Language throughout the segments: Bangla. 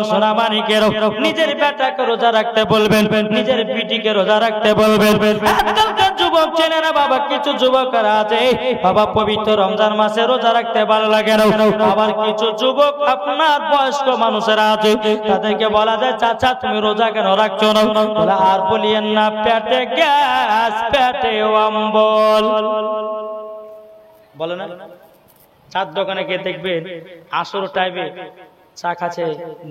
সোনামানিকেরও নিজের বেটাকে রোজা রাখতে বলবেন, নিজের বিটিকে রোজা রাখতে বলবেন। আজকালকার যুবক ছেলেরা বাবা, কিছু যুবকরা আছে বাবা পবিত্র রমজান মাসে রোজা রাখতে ভালো লাগে না। আবার কিছু যুবক আপনার বয়স্ক মানুষেরা আছে, তাদেরকে বলা যায় চাচা তুমি রোজা কেন রাখছো না? বলে আর বলিয়েন না, পেটে গ্যাস, পেটে অম্বল। বলে না, চার দোকানে গিয়ে দেখবেন আসর টাইমে চা খাচ্ছে,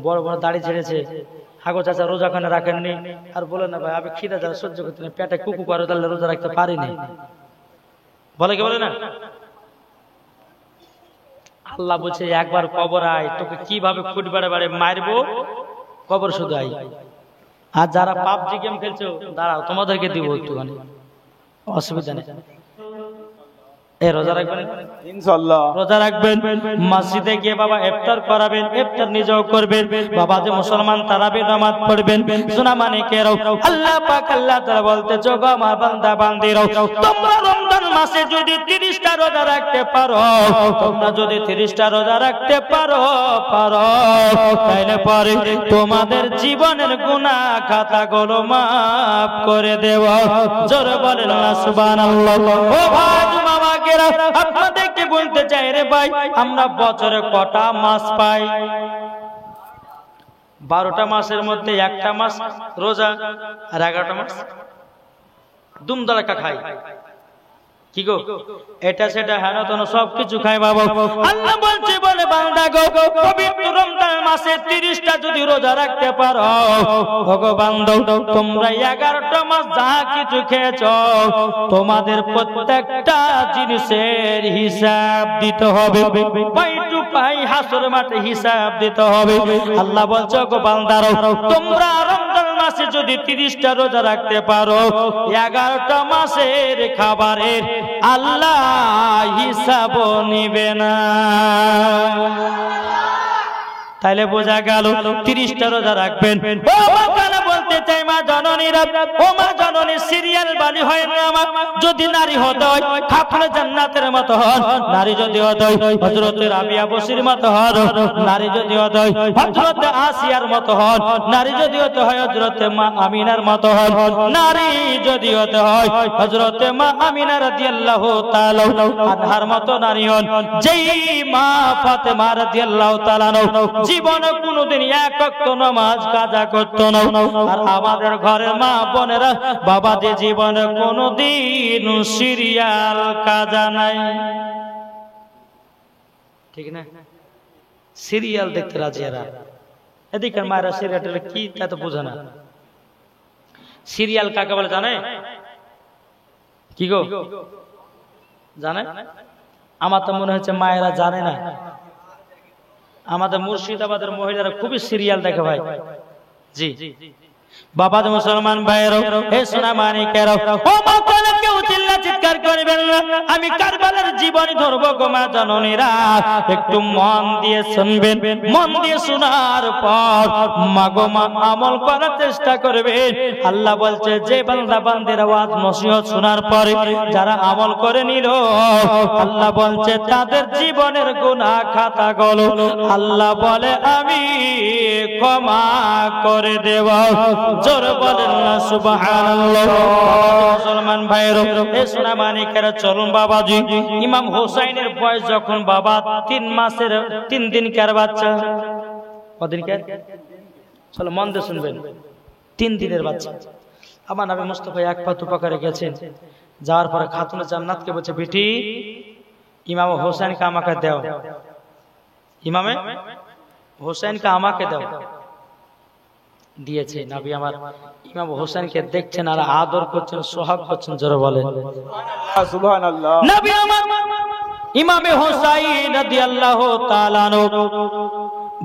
বড় বড় দাড়ি ছেড়েছে, হাগো চাচা রোজা কেন রাখেননি? আর বলে না ভাই আমি খিদে যারা সহ্য করতে না, পেটে কুকু করে তাহলে রোজা রাখতে পারিনি। বলে কি বলে না? আল্লাহ বলছে একবার কবর আয়, তোকে কিভাবে ফুট বাড়ে বাড়ে মারবো, কবর শুধু আই। আর যারা পাবজি গেম খেলছো দাঁড়াও তোমাদেরকে দিব একটুখানি, অসুবিধা নেই। রোজা রাখবেন ইনশাআল্লাহ, রোজা রাখবেন। মসজিদে গিয়ে বাবা ইফতার করাবেন, ইফতার নিজেও করবেন। বাবা যে মুসলমান তারাবির নামাজ পড়বেন। সোনামানিকেরাও আল্লাহ পাক আল্লাহ তাআলা বলতেছে গো আমার বান্দা বান্দিরাও, তোমরা রমজান মাসে যদি 30টা রোজা রাখতে পারো, তোমরা যদি 30টা রোজা রাখতে পারো তাইলে পরে তোমাদের জীবনের গুনাহ খাতাগুলো মাফ করে দেব। জোরে বলেন না সুবহানাল্লাহ। ও ভাই আপনাদেরকে বলতে চাই রে ভাই, আমরা বছরে কটা মাস পাই? 12টা মাসের মধ্যে একটা মাস রোজা আর 11টা মাস দুমদারাকা খাই। কি গো এটা সেটা হেন তেন সবকিছু খাই বাবা। আল্লাহ বলছে বলে বান্দা গো, পবিত্র রমজান মাসে 30টা যদি রোজা রাখতে পারো ওগো বান্দা, তোমরা 11টা মাস যা কিছু খেয়েছো তোমাদের প্রত্যেকটা জিনিসের হিসাব দিতে হবে, পাই টু পাই হাসর মাঠে হিসাব দিতে হবে। আল্লাহ বলছে গো বান্দারো, তোমরা রমজান মাসে যদি 30টা রোজা রাখতে পারো, 11টা মাসের খাবারের আল্লাহ হিসাব নিবে না। তাইলে বোঝা গেল 30টা রোজা রাখবেন। বলতে চাই মা জননীরা, ও মা জননী সিরিয়াল বালি হয় না আমার, যদি নারী হতে হয় খাফলে জান্নাতের মতো হন, নারী যদি হতে হয় হযরতে রাবিয়া বসির মতো হন, নারী যদি হতে হয় হযরতে আসিয়ার মতো হন, নারী যদি হতে হয় হযরতে মা আমিনার মতো হন, নারী যদি হতে হয় হযরতে মা আমিনা রাদিয়াল্লাহু তাআলা আনহার মতো নারী হন। যেই মা ফাতেমা রাদিয়াল্লাহু তাআলা জীবনে কোনোদিন এক ওয়াক্ত নামাজ কাজা করত না, আর আমাদের ঘরের মা বোনেরা বাবা যে জীবনে কোনোদিন সিরিয়াল কাজা নাই, ঠিক না? সিরিয়াল দেখতে রাজি এরা। এদিকে মায়েরা সিরিয়াল কি তা তো বোঝে না। সিরিয়াল কাকে বলে জানে? কি গো জানে? আমার তো মনে হচ্ছে মায়েরা জানে না। আমাদের মুর্শিদাবাদের মহিলারা খুবই সিরিয়াল দেখে ভাই। জি বাবা মুসলমান ভাইয়েরও, হে সোনামানিকেরাও, ও মা কোন কেউ চিল্লা চিৎকার করবেন না, আমি কারবালার জীবনী ধরবো গো মা জননীরা, একটু মন দিয়ে শুনবেন। মন দিয়ে শোনার পর মা গো মা আমল করার চেষ্টা করবেন। আল্লাহ বলছে যে বান্দা বান্দির আওয়াজ নসিহত শোনার পরে যারা আমল করে নিল, আল্লাহ বলছে তাদের জীবনের গুনাহ খাতাগুলো আল্লাহ বলে আমি ক্ষমা করে দেব। জোরে বলেন না সুবহানাল্লাহ। মুসলমান ভাইয়েরা, এ সোনামানিকেরা, চলুন বাবাজি, ইমাম হোসাইনের বয়স যখন বাবা 3 দিনকার বাচ্চা, কদিনকার? চলো মন দিয়ে শুনবেন, 3 দিনের বাচ্চা। আমার নবী মুস্তাফা এক পা দুপা করে গেছেন, যাওয়ার পরে খাতুনে জান্নাতকে বলছে বেটি ইমাম হোসেনকে আমাকে দাও, ইমামে হোসেনকে আমাকে দাও। দিয়েছে নবী আমার ইমাম হোসেনকে দেখছেন আর আদর করছেন, সোহাগ করছেন। জোরে বলেন সুবহানাল্লাহ। নবী আমার ইমামে হোসাইন রাদিয়াল্লাহু তাআলা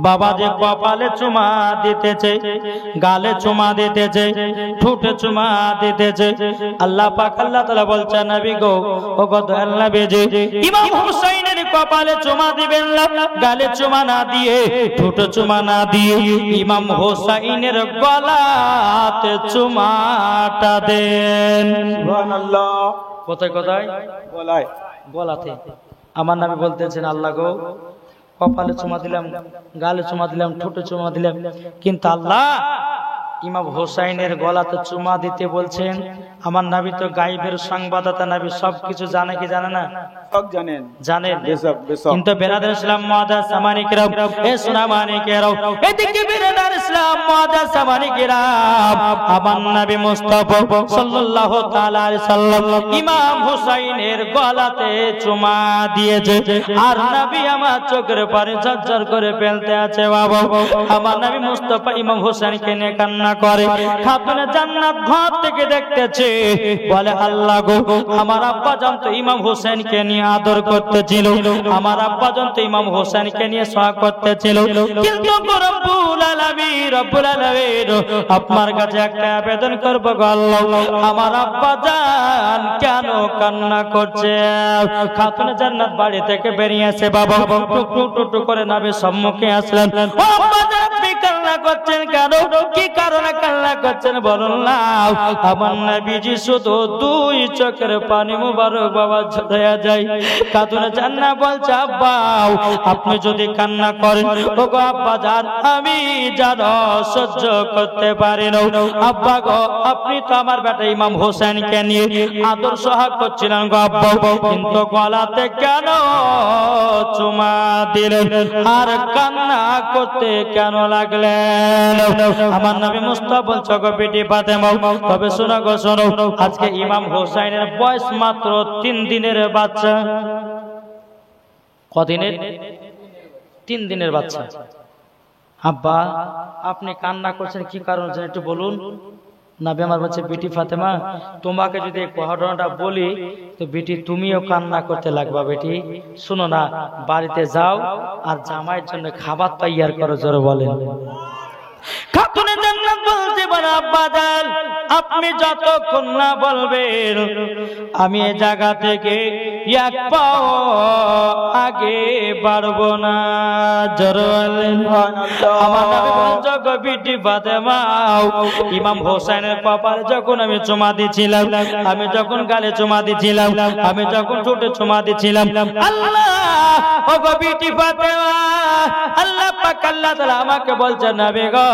বাবা যে কপালে চুমা দিতেছে, গালে চুমা দিতেছে, ঠোঁটে চুমা দিতেছে, আল্লাহ পাক আল্লাহ তাআলা বলছেন নবী গো, ও গো দয়াল নবীজি, ইমাম হোসেনের কপালে চুমা দিবেন না, গালে চুমা না দিয়ে, ঠোঁটে চুমা না দিয়ে ইমাম হোসেনের গলাতে চুমাটা দেন। সুবহানাল্লাহ। কোথায় কোথায়? গলায়, গলাতে। আমার নবী বলতেছেন আল্লাহ গো, কপালে চুমা দিলাম, গালে চুমা দিলাম, ঠোঁটে চুমা দিলাম, কিন্তু আল্লাহ ইমাম হোসাইনের গলাতে চুমা দিতে বলছেন। আমার নবী তো গায়েবের সংবাদদাতা নবী, সবকিছু জানে কি জানে না? সব জানেন, জানেন। বেশক। কিন্তু বেরাদার ইসলাম মুআদ্দাস সামানিকেরাম, এ সুনামানিকেরাম, এদিকে বেরাদার ইসলাম মুআদ্দাস সামানিকেরাম, আমার নবী মুস্তাফা সাল্লাল্লাহু তাআলা আলাইহি সাল্লাম ইমাম হোসাইনের গলাতে চুমা দিয়েছে। আর নবী আমার চোখের পানি ঝরঝর করে ফেলতে আছে বাবা। আমার নবী মুস্তাফা ইমাম হোসেনকে নিয়ে কান্না করে। খাতুনে জান্নাত ঘর থেকে দেখতেছে, বলে আল্লাহ গো, আমার আব্বা জান তো ইমাম হোসেনকে নিয়ে আদর করতেছিল, আমার আব্বা জান তো ইমাম হোসেনকে নিয়ে সোয়া করতেছিল, কিন্তু রব্বুল আলামিন আপনার কাছে একটা আবেদন করব গো আল্লাহ, আমার আব্বা জান কেন কান্না করছে? খাতুনে জান্নাত বাড়ি থেকে বেরিয়ে আসে বাবা, টুকটুক টুকটুক করে নবীর সম্মুখে আসলেন। ও আব্বা জান, আপনি কান্না করছেন কেন? কি কারণে কান্না করছেন বলুন না? আমার নবীজি শুধু দুই চোখের পানি মুবারক বাবা ঝরে যায়। খাতুনে জান্নাত বলছে, আব্বা আপনি যদি কান্না করেন, ও গো আব্বা জান, আমি জানো সহ্য করতে পারি না। আব্বা গো, আপনি তো আমার বেটা ইমাম হোসেনকে নিয়ে আদর সোহাগ করছিলেন গো আব্বা, কিন্তু গলাতে কেন চুমা দিলেন আর কান্না করতে কেন লাগলেন? আমার নবী মুস্তাফা বলছে, গো বেটি ফাতেমা, তবে শোনো গো শোনো, আজকে ইমাম হোসেনের বয়স মাত্র 3 দিনের বাচ্চা। কদিনের? 3 দিনের বাচ্চা। আব্বা আপনি কান্না করছেন কি কারণ একটু বলুন। নবী আমার বলছে, বেটি ফাতেমা, তোমাকে যদি এই ঘটনাটা বলি তো বেটি তুমিও কান্না করতে লাগবা। বেটি শুনো না, বাড়িতে যাও আর জামাইয়ের জন্য খাবার তৈয়ার করো। জোরে বলেন। খাতুনে জান্নাত বলতে বলে, আব্বা জান আপনি যতক্ষণ না বলবেন আমি এই জায়গা থেকে এক পাও আগে বাড়বো না। জোরে বলেন। আমার নবী বলছে, গো বিটি ফাতেমা, ইমাম হোসেনের কপালে যখন আমি চুমা দিছিলাম, আমি যখন গালে চুমা দিছিলাম, আমি যখন ঠোঁটে চুমা দিছিলাম, আল্লাহ ও গো বিটি ফাতেমা, আল্লাহ পাক আল্লাহ তাআলা আমাকে বলছে, নবী গো,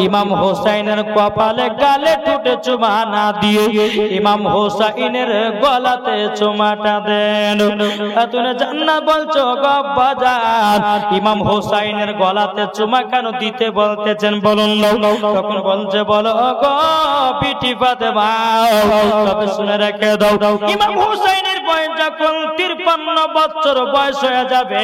ইমাম হোসেনের কপালে গালে ঠোঁটে চুমা না দিয়ে ইমাম হোসেনের গলাতে চুমাটা দেন। খাতুনে জান্নাত বলছো, গো আব্বা জান ইমাম হোসেনের গলাতে চুমা কেন দিতে বলতেছেন বলুন না? তখন বলছে, বলো গো বিটি ফাতেমা, তবে শুনে রেখে দাও, ইমাম হোসেনের বয়স যখন 53 বছর বয়স হয়ে যাবে,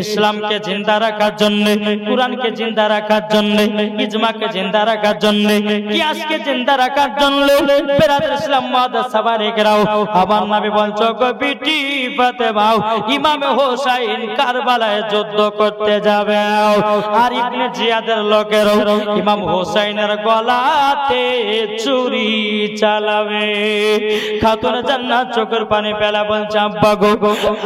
ইসলামকে জিন্দা রাখার জন্য, কুরআনকে জিন্দা রাখার জন্য, ইজমাকে জিন্দা রাখার জন্য, কিয়াসকে জিন্দা রাখার জন্য, বেরাদার ইসলাম মুআদ্দাস সাবারিকরাও, আমার নবী বলছো, গো বিটি ফাতেমা, ইমাম হোসেন কারবালায় যুদ্ধ করতে যাবে। আর ইবনে জিয়াদের লোকেরাও ইমাম হোসেনের গলাতে ছুরি চালাবে। খাতুনে জান্নাত চোখের পানি ফেলা বলছে, আব্বা গো,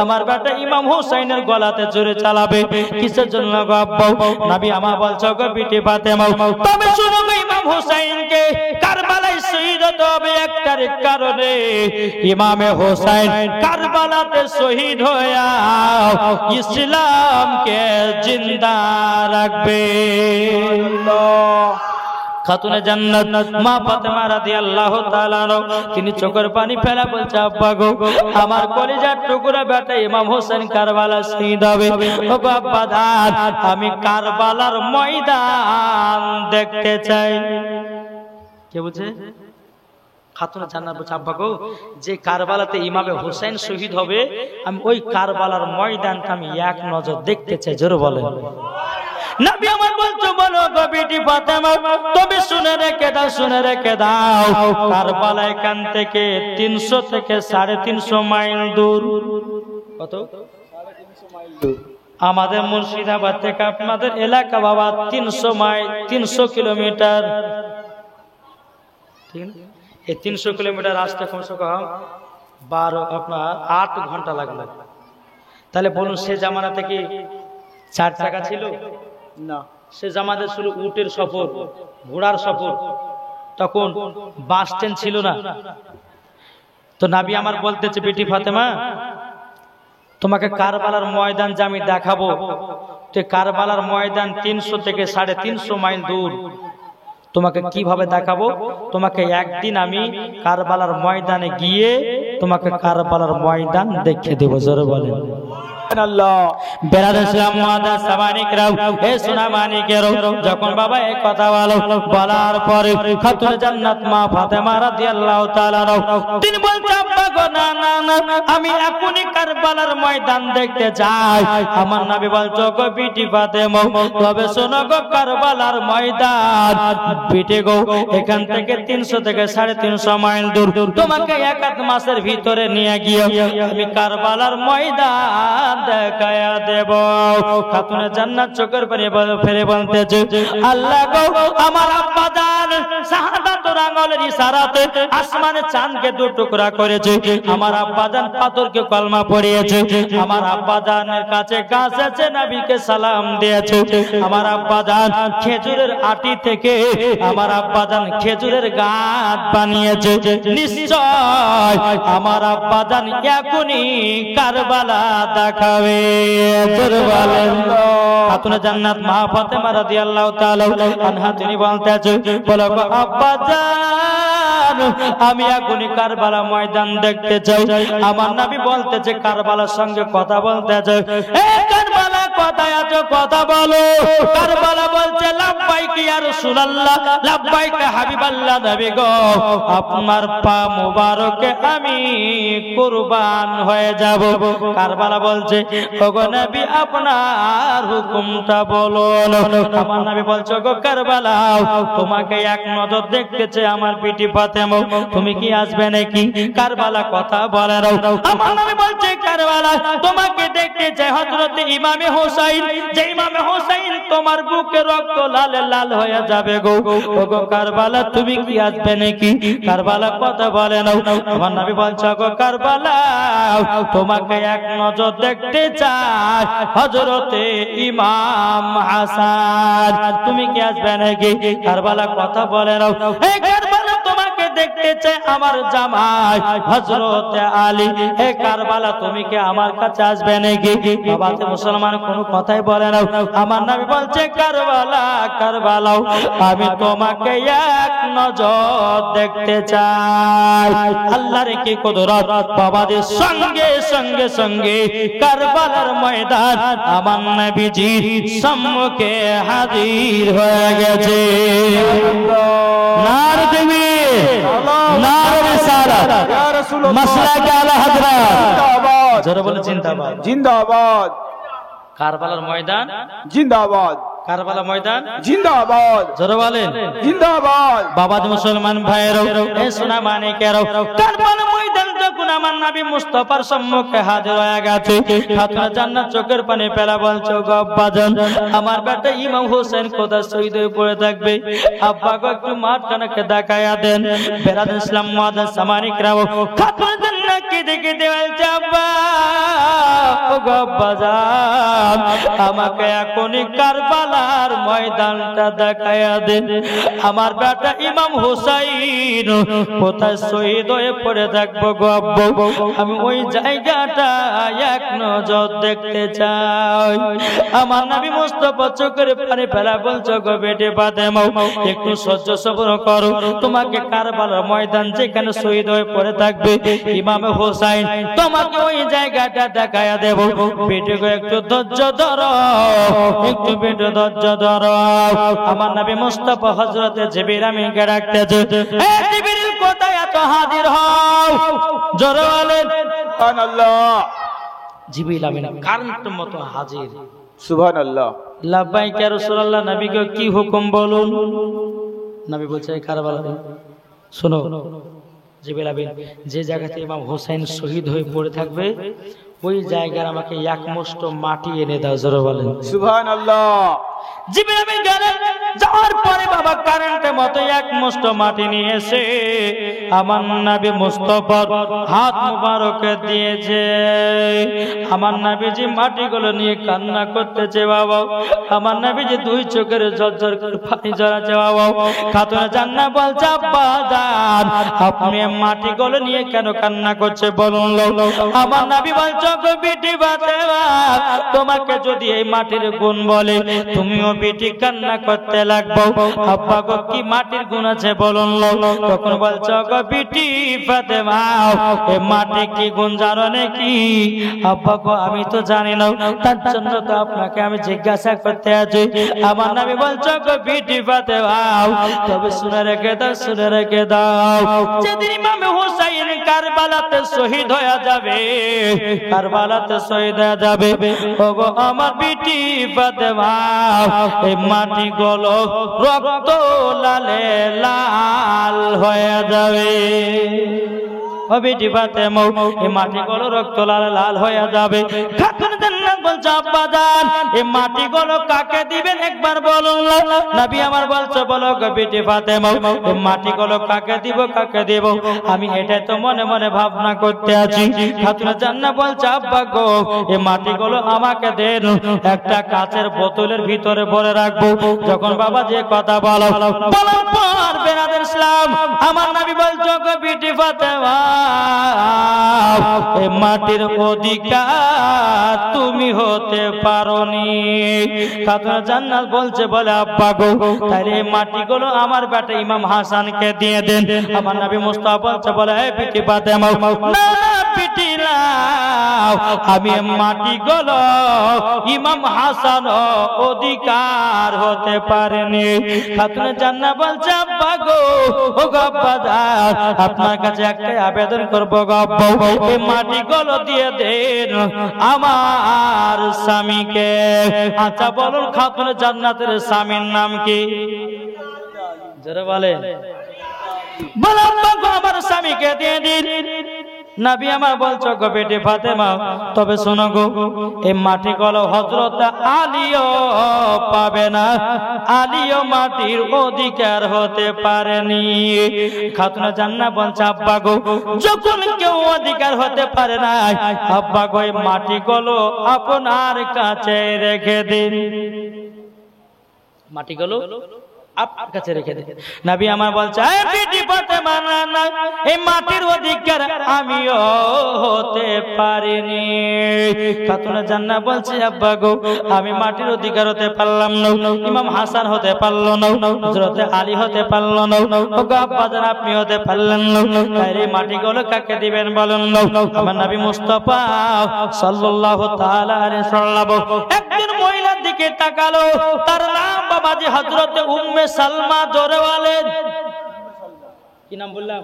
আমার বেটা ইমাম হোসেনের গলাতে ছুরি চালাবে কিসের জন্য গো আব্বা? নবী আমার বলছো, গো বিটি ফাতেমা, তবে শুনো গো, ইমাম হোসেনকে কারবালায় শহীদ হতে হবে একটার কারণে। ইমামে হোসেন কারবালাতে শহীদ হয়ে ইসলামকে জিন্দা রাখবে। খাতুনে জান্নাত মা ফাতেমা রাদিয়াল্লাহু তাআলা তিনি চোখের পানি ফেলা বলছে, আব্বা গো, আমার কলিজার টুকরা বেটা ইমাম হোসেন কারবালা শহীদ হবে। ও গো আব্বা জান, আমি কারবালার ময়দান দেখতে চাই। কে বলছে? খাতুনে জান্নাত বলছে, আব্বা গো, যে কারবালাতে ইমামে হোসেন শহীদ হবে, আমি ওই কারবালার ময়দানটা আমি এক নজর দেখতে চাই। জোরে বলেন। নবী আমার বলছো, বলো গো বিটি ফাতেমা, তবে শুনে রেখে দাও, শুনে রেখে দাও, কারবালা এখান থেকে 300 থেকে 350 মাইল দূর। কত? 350 মাইল দূর। আমাদের মুর্শিদাবাদ থেকে আপনাদের এলাকা বাবা 300 মাইল, 300 কিলোমিটার। ঠিক না? এই 300 কিলোমিটার রাস্তা কমসে কম 8 ঘন্টা লাগবে। তাহলে বলুন, সে জামানাতে কি 4 চাকা ছিল না? সে জামানাতে ছিল উটের সফর, ঘোড়ার সফর, তখন বাস স্ট্যান্ড ছিল না। তো নবী আমার বলতেছে, বেটি ফাতেমা, তোমাকে কারবালার ময়দান যে আমি দেখাবো, তো কারবালার ময়দান 300 থেকে 350 মাইল দূর। তোমাকে কিভাবে দেখাবো? তোমাকে একদিন আমি কারবালার ময়দানে গিয়ে তোমাকে কারবালার ময়দান দেখিয়ে দেবো। জোরে বলেন যখন বাবা এই কথা বলার পরে খাতুনে জান্নাত মা ফাতেমা রাদিয়াল্লাহু তাআলা তিনি বলছেন, আব্বা গো, না না না, আমি এখনই কারবালার ময়দান দেখতে চাই। আমার নবী বলছো, গো বিটি ফাতেমা, তবে শোনো গো, কারবালার ময়দান বিটি গো এখান থেকে 300 থেকে 350 মাইল দূর। তোমাকে এক আধ মাসের ভিতরে নিয়ে গিয়ে আমি কারবালার ময়দান দেখায়া দেব। খাতুনে জান্নাত চোখের পানি ফেলে বলতেছে, আল্লাহ গো, আমার আব্বা জান শাহাদাতের আঙ্গুলের ইশারাতে আসমানে চাঁদকে দু টুকরা করেছে। আমার আব্বা জান পাথরকে কলমা পড়িয়েছে। আমার আব্বা জানের কাছে গাছ আছে, নবীকে সালাম দিয়েছে। আমার আব্বা জান খেজুরের আটি থেকে আমার আব্বা জান খেজুরের গাছ বানিয়েছে। নিশ্চয় আমার আব্বা জান এখনই কারবালা দেখাবে। খাতুনে জান্নাত মা ফাতেমা রাদিয়াল্লাহু তাআলা আনহা তিনি বলতেছে, বলো গো আব্বা জান, আমি এখনই কারবালা ময়দান দেখতে চাই। আমার নবী বলতেছে, কারবালার সঙ্গে কথা বলতে চাই। এ কারবালা, কোথায় আছো, কথা বলো। কারবালা বলছে, লাব্বাইক ইয়া রাসূলুল্লাহ, লাব্বাইক হাবিবাল্লাহ, নবী গো, আপনার পা মুবারকে আমি কুরবান হয়ে যাব। কারবালা বলছে, ওগো নবী, আপনার হুকুমটা বলুন। আমার নবী বলছে, গো কারবালা, তোমাকে এক নজর দেখতেছে আমার বিটি ফাতেমা, তুমি কি আসবে নাকি? কারবালা কথা বলে নাও। আমার নবী বলছে, কারবালা, তোমাকে দেখতে চাই হযরত ইমামে হোসাইন, যে ইমামে হোসাইন তোমার বুকে রক্ত লাল লাল হয়ে যাবে গো। ওগো কারবালা, তুমি কি আসবে নাকি? কারবালা কথা বলে নাও। আমার নবী বলছে, গো কারবালা, তোমাকে এক নজর দেখতে চাই হযরতে ইমাম হাসান, তুমি কি আসবে নাকি? কারবালা কথা বলে নাও। এই কারবালা, তোমাকে দেখতে চাই আমার জামাই হযরত আলী। হে কারবালা, তুমি কি আমার কাছে আসবে নাকি? বাবাতে মুসলমান কোনো কথাই বলে না। আমার নবী বলছে, কারবালা, কারবালা, আমি তোমাকে এক নজর দেখতে চাই। আল্লাহর কি কুদরত, বাবাদের সঙ্গে সঙ্গে সঙ্গে কারবালার ময়দান আমার নবীজির সম্মুখে হাজির হয়ে গেছে। নারে তাকবীর, নারে রিসালাত, ইয়া রাসূলুল্লাহ, মাসলাক আলা হযরত, জিন্দাবাদ। জোরে বলে জিন্দাবাদ, জিন্দাবাদ। কারবালার ময়দান জিন্দাবাদ। কারবালা ময়দান জিন্দাবাদ। জোরে বলেন জিন্দাবাদ। বাবাদ মুসলমান ভাইয়েরও, এ সোনা মানিকেরও, কারবালা ময়দান যখন আমার নবী মুস্তাফার সম্মুখে হাজির হয়ে গেছে, খাতুনে জান্নাত চোখের পানি ফেলা বলছো, গো আব্বা জান, আমার বেটা ইমাম হোসেন কোথায় শহীদ হয়ে পড়ে থাকবে? আব্বা গো, একটু মাঠখানাকে দেখায়া দেন। বেরাদ ইসলাম মুআদ্দাস সামানিকরাও খাতুনে জান্নাতকে দেখে দেওয়ালছে, আব্বা, ও গো আব্বা জান, আমাকে এখনই কারবালার ময়দানটা দেখায়া দেন। আমার বেটা ইমাম হুসাইন কোথায় শহীদ হয়ে পড়ে থাকবো গো আব্বু, আমি ওই জায়গাটা এক নজর দেখতে চাই। আমার নবী মুস্তাফা চোখের পানি ফেলা বলছো, গো বেটে ফাতেমা, একটু সহ্য সবর করো। তোমাকে কারবালার ময়দান যেখানে শহীদ হয়ে পড়ে থাকবে ইমাম হুসাইন, তোমাকে ওই জায়গাটা দেখায়া দেব। বেটে গো, একটু ধৈর্য ধরো, একটু বেটে ধৈর্য ধরো। আমার নবী মুস্তাফা হযরতে জিবরিল আমিনকে ডাকতেছে, এ জিবরিল, কোথায় এত হাজির হও? জোরে বলেন সুবহানাল্লাহ। জিবরিল আমিন কারেন্ট মতো হাজির। সুবহানাল্লাহ। লাব্বাইক ইয়া রাসূলুল্লাহ, নবী গো, কি হুকুম বলুন। নবী বলছে, কারবালা শোনো জিবরিল আমিন, যে জায়গাতে ইমাম হোসেন শহীদ হয়ে পড়ে থাকবে ওই জায়গায় আমাকে এক মুষ্ট মাটি এনে দাও। জোরে বলেন সুবহানাল্লাহ। জিবরিল আমিন গেলেন, যাওয়ার পরে বাবা কারেন্টের মতো এক মুষ্ঠ মাটি নিয়ে এসে আমার নবী মুস্তাফার হাত মুবারকে দিয়েছে। আমার নবীজি মাটিগুলো নিয়ে কান্না করতেছে বাবা। আমার নবীজি দুই চোখের ঝরঝর করে পানি ঝরাচ্ছে বাবা। খাতুনে জান্নাত বলছে আব্বা জান, আপনি মাটিগুলো নিয়ে কেন কান্না করছে বলুন? আমার নবী বলছে গো বিটি ফাতেমা, তোমাকে যদি এই মাটির গুণ বলে তুমিও বিটি কান্না করতে লাগবো। আব্বা গো কি মাটির গুণ আছে বলুন? তখন বলছে গো বিটি ফাতেমা, এই মাটি কি গুণ জানো নাকি? আব্বা গো আমি তো জানি না, তার জন্য তো আপনাকে আমি জিজ্ঞাসা করতে আছি। আমার নবী বলছে গো বিটি ফাতেমা, তবে শুনে রেখে দাও, শুনে রেখে দাও, যেদিন ইমাম হুসাইন কারবালাতে শহীদ হয়ে যাবে, কারবালাতে শহীদ হয়ে যাবে, ওগো আমার বিটি ফাতেমা, এই মাটি গুলো রক্ত লালে লাল হয়ে যাবে। ও বিটি ফাতেমা, এই মাটিগুলো রক্ত লাল লাল হয়ে যাবে। খাতুনে জান্নাত বলছে আব্বা জান, এই মাটিগুলো কাকে দিবেন একবার বলুন? নবী আমার বলছে বলো গো বিটি ফাতেমা, এই মাটিগুলো কাকে দিব, কাকে দিব? আমি এটাই তো মনে মনে ভাবনা করতে আছি। খাতুনে জান্নাত বলছে আব্বা গো, এই মাটিগুলো আমাকে দেন, একটা কাচের বোতলের ভিতরে ভরে রাখবো। যখন বাবা যে কথা বলো বলার পর বেরাদের ইসলাম আমার নবী বলছে গো বিটি ফাতেমা, এই মাটির অধিকার তুমি হতে পারোনি। খাতুনে জান্নাত বলছে বলে আব্বা গো, তাহলে এই মাটিগুলো আমার বেটা ইমাম হাসানকে দিয়ে দেন। আমার নবী মুস্তাফা বলছে বলে এই বিটি ফাতেমা, না বিটি না, আমি মাটিগুলো ইমাম হাসান অধিকার হতে পারেনি। খাতুনে জান্নাত বলছে আব্বা গো, ও গো আব্বা জান, আপনার কাছে একটাই আবেদন করবো গো আব্বা, এই মাটিগুলো দিয়ে দেন আমার স্বামীকে। আচ্ছা বলুন খাতুনে জান্নাতের স্বামীর নাম কি? যারা বলে বল আব্বা গো আমার স্বামীকে দিয়ে দিন। নবী আমার বলছো গো বেটি ফাতেমা, তবে শোনো গো, এই মাটিগুলো হযরত আলীও পাবে না, আলীও মাটির অধিকার হতে পারেনি। খাতুনে জান্নাত বলছে আব্বা গো, যখন কেউ অধিকার হতে পারে না, আব্বা গো এই মাটিগুলো আপনার কাছে রেখে দিন। মাটিগুলো আপনার কাছে রেখে দেন। নবী আমার বলছে এই বিটি ফাতেমা, না না, এই মাটির অধিকার আমিও হতে পারিনি। খাতুনে জান্নাত বলছে আব্বা গো, আমি মাটির অধিকার হতে পারলাম না, ইমাম হাসান হতে পারলো না, হযরত আলী হতে পারলো না, ওগো আব্বা জান আপনি হতে পারলেন না, তাই এই মাটিগুলো কাকে দিবেন বলুন? আমার নবী মুস্তাফা সাল্লাল্লাহু তাআলা আলাইহি সাল্লাম একজন মহিলার দিকে তাকালো, তার নাম বাবাজি হযরত উম্মে সালমা। জোরে বলেন কি নাম বললাম?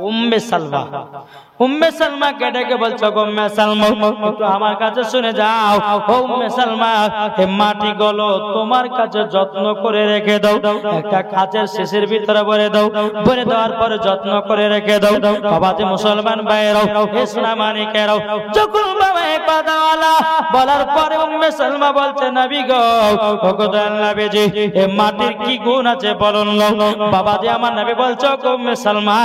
উম্মে সালমা। উম্মে সালমা কে ডেকে বলছো গো উম্মে সালমা, একটু আমার কাছে শুনে যাও। ও উম্মে সালমা, এই মাটিগুলো তোমার কাছে যত্ন করে রেখে দাও, একটা কাচের শিশির ভিতরে ভরে দাও, ভরে দেওয়ার পরে যত্ন করে রেখে দাও। বাবা যে মুসলমান ভাইরাও, ইসলামানিকেরাও, যখন বাবা এক কথাওয়ালা বলার পরে উম্মে সালমা বলছে নবী গো, ও গো দয়াল নবীজি, এই মাটির কি গুণ আছে বলুন? বাবা যে আমার নবী বলছো গো উম্মে সালমা,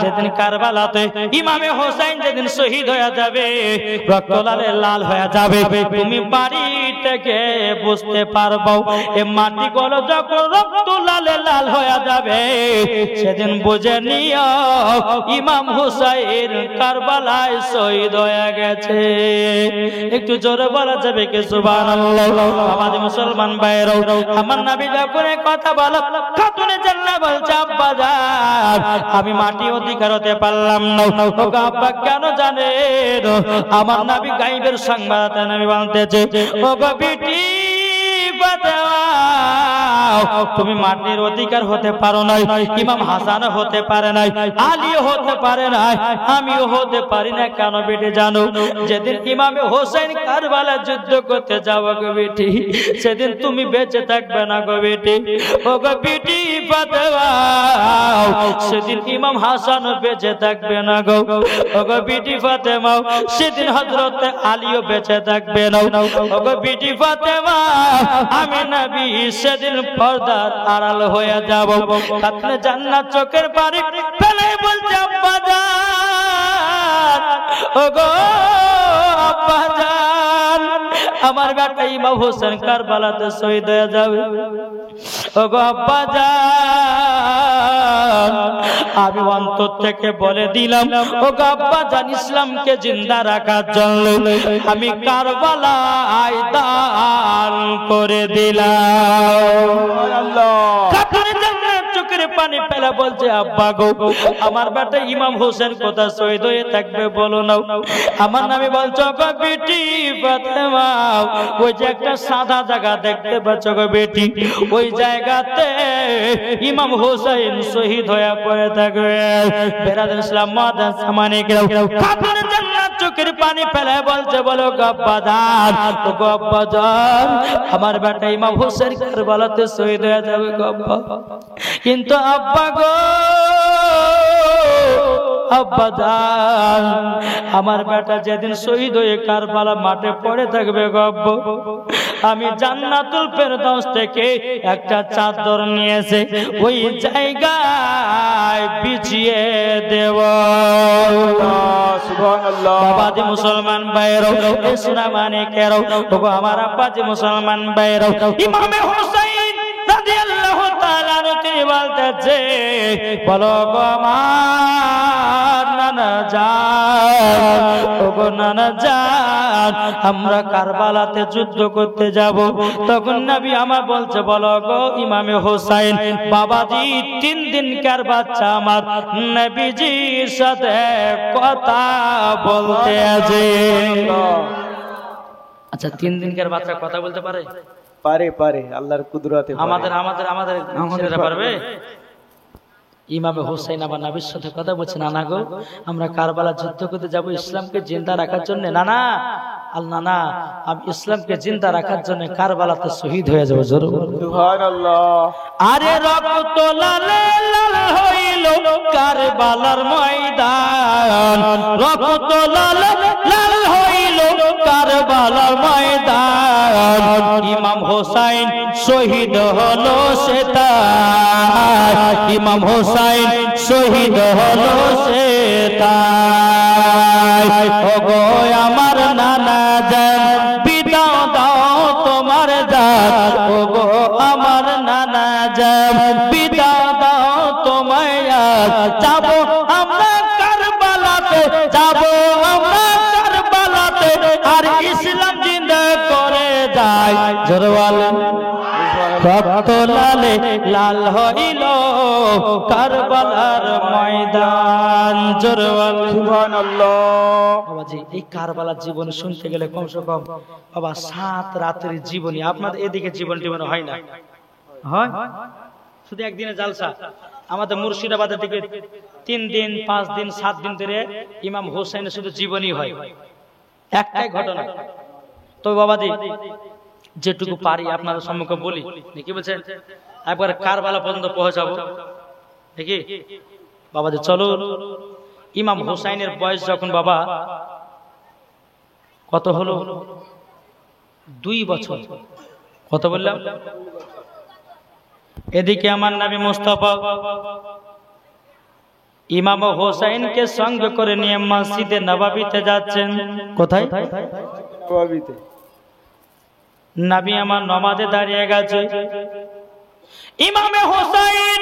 যেদিন কারবালাতে ইমামে হোসেন যেদিন শহীদ হয়ে যাবে, রক্ত লালে লাল হয়ে যাবে, তুমি বাড়ি থেকে বুঝতে পারবো এই মাটিগুলো যখন রক্ত লালে লাল হয়ে যাবে, সেদিন বুঝে নিও ইমাম হুসাইন কারবালায় শহীদ হয়ে গেছে। একটু জোরে বলা যাবে কি সুবহানাল্লাহ? আমাদের মুসলমান ভাইরা, আমার নবী যখন কথা বলে খাতুনে জান্নাত বলছে আব্বা জান, আমি মাটি অধিকার হতে পারলাম না। আব্বা কেন জানেন? আমার নবী গায়বের সংবাদ নবী বলতেছে, ও গো বিটি ফাতেমা, তুমি মাটির অধিকার হতে পারো নাই, ইমাম হাসান হতে পারে নাই, আলীও হতে পারে নাই, আমিও হতে পারি না। কেন বেটি জানো? যেদিন ইমামে হোসেন কারবালা যুদ্ধ করতে যাবো গো বেটি, সেদিন তুমি বেঁচে থাকবে না গো বেটি। ও গো বিটি ফাতেমা, সেদিন ইমাম হাসান বেঁচে থাকবে না গো। ও গো বিটি ফাতেমা, সেদিন হযরত আলীও বেঁচে থাকবে না। ও গো বিটি ফাতেমা, আমি নবী সেদিন পর্দার আড়াল হয়ে যাব। আপনি জান্নাত চোখের পানি ফেলে বলছে আব্বা জান, ওগো আব্বা জান, আমার বেটা ইমাম হোসেন কারবালাতে শহীদ হয়ে যাবে। ওগো আব্বা জান, আমি অন্তর থেকে বলে দিলাম, ওগো আব্বা জান, ইসলামকে জিন্দা রাখার জন্য আমি কারবালায় দান করে দিলাম। চোখের পানি ফেলা বলছে আব্বা গো, আমার বেটা ইমাম হোসেন কোথায় শহীদ হয়ে থাকবে বলো না। আমার নামে বলছো গো বেটি ফাতেমা, ওই যে একটা সাদা জায়গা দেখতে পাচ্ছ গো বেটি, ওই জায়গাতে ইমাম হোসেন শহীদ হয়ে পড়ে থাকবে। বেরাদর ইসলাম মাদার সামানিকরাও কাফের জান্নাত চোখের পানি ফেলে বলছে, বলো গো আব্বা জান, তো গো আব্বা জান, আমার বেটা ইমাম হোসেন কারবালাতে শহীদ হয়ে যাবে গো আব্বা। কিন্তু আব্বা গো আব্বা জান, আমার বেটা যেদিন শহীদ হয়ে কারবালা মাঠে পড়ে থাকবে গো আব্বা, আমি জান্নাতুল ফেরদাউস থেকে একটা চাদর নিয়েছে ওই জায়গায় বিছিয়ে দেব। সুবহানাল্লাহ। বাবাজি মুসলমান ভাইরাও, এ সোনা মানিকেরাও, ওগো আমার আব্বাজি মুসলমান ভাইরাও, ইমামে হোসেন রাদিয়াল্লাহু তাআলা তিনি বলতেছে, বলো গো আমার নানা জান, ওগো নানা জান, আমরা কারবালাতে যুদ্ধ করতে যাব। তখন নবী আমার বলছে, বলো গো ইমামে হোসেন, বাবাজি 3 দিনকার বাচ্চা আমার নবীজির সাথে কথা বলতে আছে। আচ্ছা, 3 দিনকার বাচ্চা কথা বলতে পারে? পারে পারে, আল্লাহর কুদরতে পারে। আমাদের আমাদের আমাদের ছেলেরা পারবে? ইমামে হোসেন আমার নবীর সাথে কথা বলছে, নানা গো আমরা কারবালা যুদ্ধ করতে যাব ইসলামকে জিন্দা রাখার জন্য। নানা আল্লাহ না, আমি ইসলামকে জিন্দা রাখার জন্য কারবালাতে শহীদ হয়ে যাব। জোরে সুবহানাল্লাহ। আরে রক্ত লালে লাল হইল কারবালার ময়দান, রক্ত লালে লাল হইল কারবালার ময়দান, ইমাম হোসেন শহীদ হলো সেতার, ইমাম হোসেন শহীদ হলো সেতার। ওগো আমার নানা জান, বিদাও দাও তোমার জান, ওগো আমার নানা জান, বিদাও দাও তোমায়, যাব আমরা কারবালাতে, যাব আমরা কারবালাতে, আর ইসলাম জিন্দা করে যায়। জোরওয়াল রক্ত লালে লাল হইল কারবালার ময়দান। জোরওয়াল সুবহানাল্লাহ। বাবাজি, এই কারবালার জীবন শুনতে গেলে কমসে কম বাবা 7 রাতের জীবনী। আপনাদের এদিকে জীবন টিবন হয় না? হয় শুধু একদিনে জালসা। আমাদের মুর্শিদাবাদের দিকে 3 দিন 5 দিন 7 দিন ধরে ইমাম হোসেনের শুধু জীবনী হয়, একটাই ঘটনা। তো বাবাজি যেটুকু পারি আপনাদের সম্মুখে বলি, কি বলছেন? একবার কারবালা পর্যন্ত পৌঁছাবো নাকি বাবাজি? চলো। ইমাম হোসেনের বয়স যখন বাবা কত হলো? 2 বছর। কত বললাম? এদিকে আমার নবী মুস্তাফা ইমাম হোসেনকে সঙ্গে করে নিয়ে মসজিদে নববীতে যাচ্ছেন। কোথায়? নববীতে। নবী আমার নামাজে দাঁড়িয়ে গেছে। ইমামে হোসেন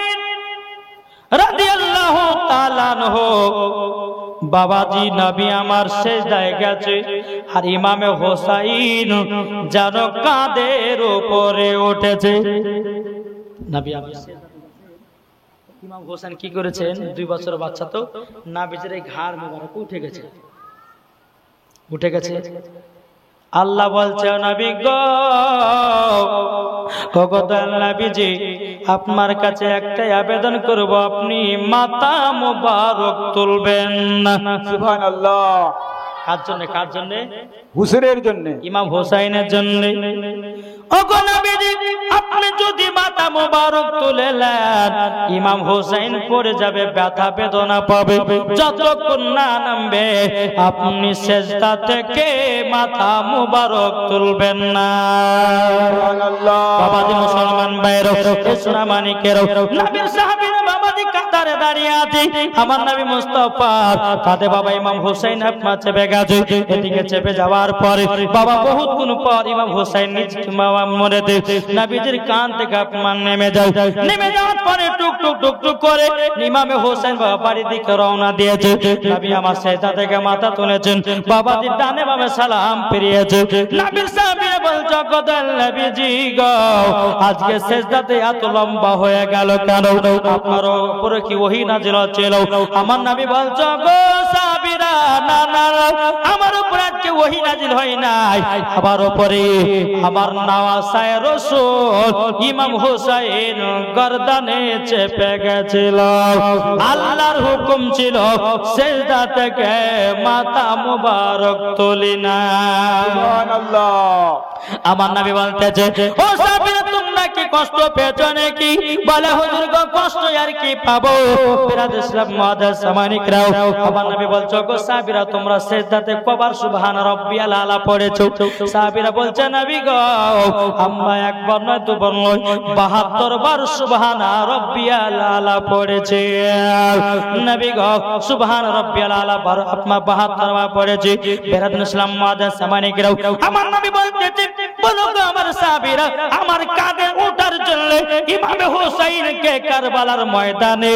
রাদিয়াল্লাহু তাআলা আনহু বাবাজি নবী আমার সিজদায় গেছে, আর ইমামে হোসেন যেন কাঁধের উপরে উঠেছে। নবী আমার ইমাম হোসেন কি করেছেন? 2 বছর বাচ্চা তো, নবীর এই ঘাড় মোবারক উঠে গেছে, উঠে গেছে। আল্লাহ বলছে, নবী গো, ওগো দয়াল নবীজি, আপনার কাছে একটাই আবেদন করব, আপনি মাথা মোবারক তুলবেন না। সুবহানাল্লাহ। কার জন্য? কার জন্য? হুসেনের জন্য, ইমাম হোসেনের জন্য। ওগো নবীজি, আপনি যদি মাথা মুবারক তুলে নেন, ইমাম হুসাইন পড়ে যাবে, ব্যথা বেদনা পাবে, যতক্ষণ না নামবে আপনি সেজদা থেকে মাথা মুবারক তুলবেন না। বাবাজি মুসলমান ভাইরা, সোনা মানিকেরা, নবীর সাহাবীরা বাবাজি কাতারে দাঁড়িয়ে আছে, আমার নবী মুস্তাফা কাঁধে বাবা ইমাম হুসাইন আপনার চেপে গেছে। এদিকে চেপে যাওয়ার পরে বাবা বহুক্ষণ পর ইমাম হুসাইন নিজ মরে দে নবীজির কান থেকে আপনার নেমে যায়। নেমে যাওয়ার পরে টুক টুক টুক টুক করে ইমামে হুসাইন বাবা বাড়ির দিকে রওনা দিয়েছে। নবী আমার সেজদা থেকে মাথা তুলেছেন, বাবাজি ডানে বামে সালাম ফিরিয়েছে। নবীর সাহাবীরা বলছে গদল নবীজি গো, আজকে সেজদাতে এত লম্বা হয়ে গেল কেন? আপনার উপরে কি ওহী নাযিল হচ্ছিল? আমার নবী বলছে গো সাহাবীরা, না না আমার উপরে আজকে ওহী নাযিল হয় নাই, আমার উপরে আমার নওয়াসায়ে রাসূল ইমাম হুসাইন গর্দানে চেপে গেছিল। আল্লাহর হুকুম ছিল সেজদা থেকে মাথা মুবারক তুলি না। সুবহানাল্লাহ। আমার নবী বলতেছে ও সাহাবীরা তোমরা কি কষ্ট পেয়েছো নাকি? বলে হুজুর গো কষ্ট আর কি পাবো। বিরাদর ইসলাম মুআদ্দাস সামানিকরাও, আমার নবী বলছো গো সাহাবীরা তোমরা সিজদাতে কবার সুবহান রাব্বিয়াল আলা পড়েছো? সাহাবীরা বলছে নবী গো আমরা একবার নয় দুবার নয় 72 বার সুবহান রাব্বিয়াল আলা পড়েছি। নবী গো সুবহান রাব্বিয়াল আলা আপনার 72 বার পড়েছি। বিরাদর ইসলাম মুআদ্দাস সামানিকরাও, আমার নবী বলতেছে বলো গো আমার সাহাবীরা আমার কাঁধে ওঠার জন্য ইমাম হুসাইনকে কারবালার ময়দানে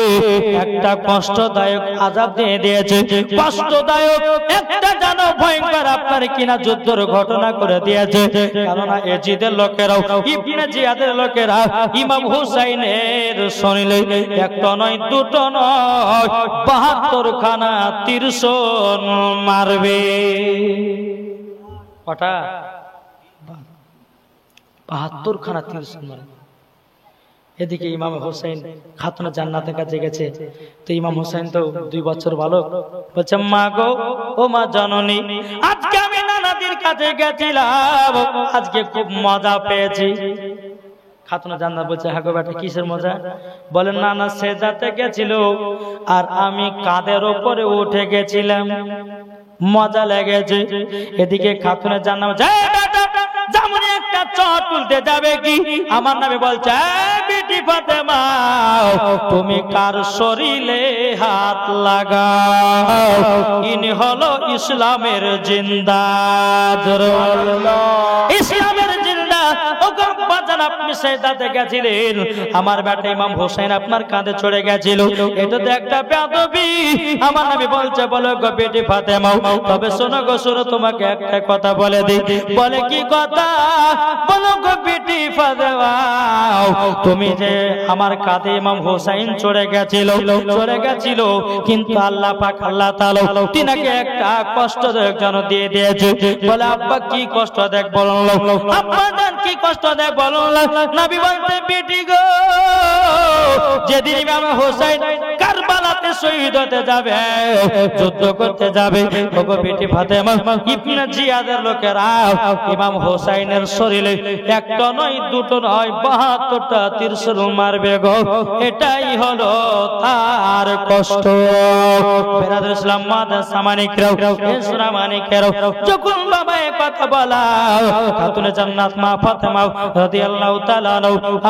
একটা কষ্টদায়ক আযাব দিয়ে দিয়েছে। কষ্টদায়ক একটা জানো ভয়ঙ্কর আপনার কিনা যুদ্ধের ঘটনা করে দিয়েছে। কারণ এজিদের লোকেরাও ইবনে জিয়াদের লোকেরা ইমাম হুসাইনের শরীরে একটা নয় দুটো নয় 72 খানা তীরশন মারবে। কটা? 72 খানা তীরশন মারবে। এদিকে ইমাম হুসাইন খাতুনে জান্নাতের কাছে গেছে, তো ইমাম হুসাইন তো 2 বছর বালক, বলছে মা গো ও মা জননী আজকে আমি নানাদির কাছে গেছিলাম, আজকে খুব মজা পেয়েছি। খাতুনে জান্নাত বলছে হ্যাঁ গো বেটা কিসের মজা? বলেন না না সেজদাতে গেছিল আর আমি কাঁধের উপরে উঠে গেছিলাম, মজা লেগেছে। এদিকে খাতুনে জান্নাত যেমন একটা চট তুলতে যাবে কি আমার নবী বলছে বিটি ফাতেমা তুমি কার শরীরে হাত লাগাও, ইনি হলো ইসলামের জিন্দা। ইসলামের জিন্দা। ও বাজান আপনি সেজদাতে গেছিলেন, আমার বেটা ইমাম হুসাইন আপনার কাঁধে চড়ে গেছিল, এটা তো একটা বেয়াদবি। আমার নবী বলছে বলো গো বিটি ফাতেমা, তবে শোনো গো শোনো তোমাকে একটা কথা বলে দিই। বলে কি কথা? বলো গো বিটি ফাতেমা তুমি যে আমার কাঁধে ইমাম হুসাইন চড়ে গেছিল কিন্তু আল্লাহ পাক আল্লাহ তাআলা তিনাকে একটা কষ্টদায়ক জন দিয়ে দিয়েছে। বলে আব্বা কি কষ্ট দেখ বলুন, আব্বা জান কি কষ্ট দেখ বলুন। নবী বলতে বেটি গো যেদিন ইমাম হুসাইন কারবালাতে শহীদ হতে যাবে, যুদ্ধ করতে যাবে, ওগো বেটি ফাতেমা ইবনে জিয়াদের লোকেরা ইমাম হুসাইনের শরীরে একটা নয় দুটো নয় 72টা তীরশূল মারবে গো, এটাই হলো তার কষ্ট। বিরাদর ইসলাম মুআদ্দাস সামানিকরাও, ইসরা মানিকেরাও, যখন বাবা এই কথা বলা খাতুনে জান্নাত মা ফাতেমা রাদিয়াল্লাহু তাআলা